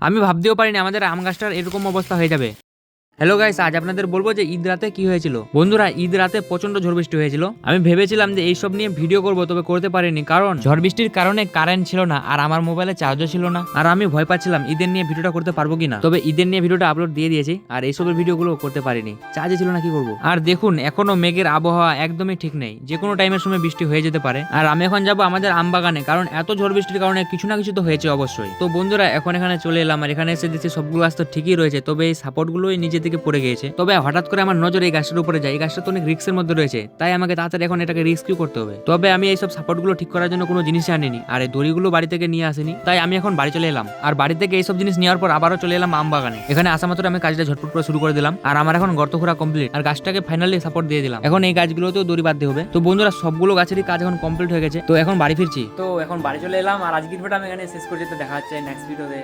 আমি ভাবতেও পারিনি আমাদের আম গাছটার এরকম অবস্থা হয়ে যাবে। হ্যালো গাইস, আজ আপনাদের বলবো যে ঈদ রাতে কি হয়েছিল। বন্ধুরা, ঈদ রাতে প্রচন্ড ঝড় বৃষ্টি হয়েছিল। আমি ভেবেছিলাম যে এইসব নিয়ে ভিডিও করব, তবে করতে পারিনি, কারণ ঝড় বৃষ্টির কারণে কারেন্ট ছিল না আর আমার মোবাইলে চার্জও ছিল না। আর আমি ভয় পাচ্ছিলাম ঈদের নিয়ে ভিডিওটা করতে পারবো কিনা। তবে ঈদের নিয়ে ভিডিওটা আপলোড দিয়ে দিয়েছি, আর এইসবের ভিডিওগুলো করতে পারিনি, চার্জে ছিল না, কি করবো। আর দেখুন, এখনো মেঘের আবহাওয়া একদমই ঠিক নেই, যে কোনো টাইমের সময় বৃষ্টি হয়ে যেতে পারে। আর আমি এখন যাবো আমাদের আম বাগানে, কারণ এত ঝড় বৃষ্টির কারণে কিছু না কিছু তো হয়েছে অবশ্যই। তো বন্ধুরা, এখন এখানে চলে এলাম, আর এখানে এসে দেখছি সবগুলো গাছ তো ঠিকই রয়েছে, তবে এই সাপোর্ট গুলোই নিচে থেকে পড়ে গিয়েছে। তবে হঠাৎ করে আমার নজর এই গাছটার উপরে যায়। এই গাছটা তো অনেক রিস্কের মধ্যে রয়েছে, তাই আমাকে তাড়াতাড়ি এখন এটাকে রেস্কিউ করতে হবে। তবে আমি এইসব সাপোর্ট গুলো ঠিক করার জন্য কোনো জিনিস আনিনি, আর এই দড়িগুলো বাড়ি থেকে নিয়ে আসিনি, তাই আমি এখন বাড়ি চলে এলাম। আর বাড়ি থেকে এইসব জিনিস নেওয়ার পর আবারও চলে এলাম আম বাগানে। এখানে আসা মাত্র আমি কাজটা ঝটপট করে শুরু করে দিলাম, আর আমার এখন গর্ত খোঁড়া কমপ্লিট, আর গাছটাকে ফাইনালি সাপোর্ট দিয়ে দিলাম। এখন এই গাছগুলোতেও দড়ি বাঁধতে হবে। তো বন্ধুরা, সবগুলো গাছেরই কাজ এখন কমপ্লিট হয়ে গেছে, তো এখন বাড়ি ফিরছি। তো এখন বাড়ি চলে এলাম, আর আজকের ভিডিওটা আমি এখানে শেষ করে যেতে দেখা হচ্ছে নেক্সট ভিডিওতে।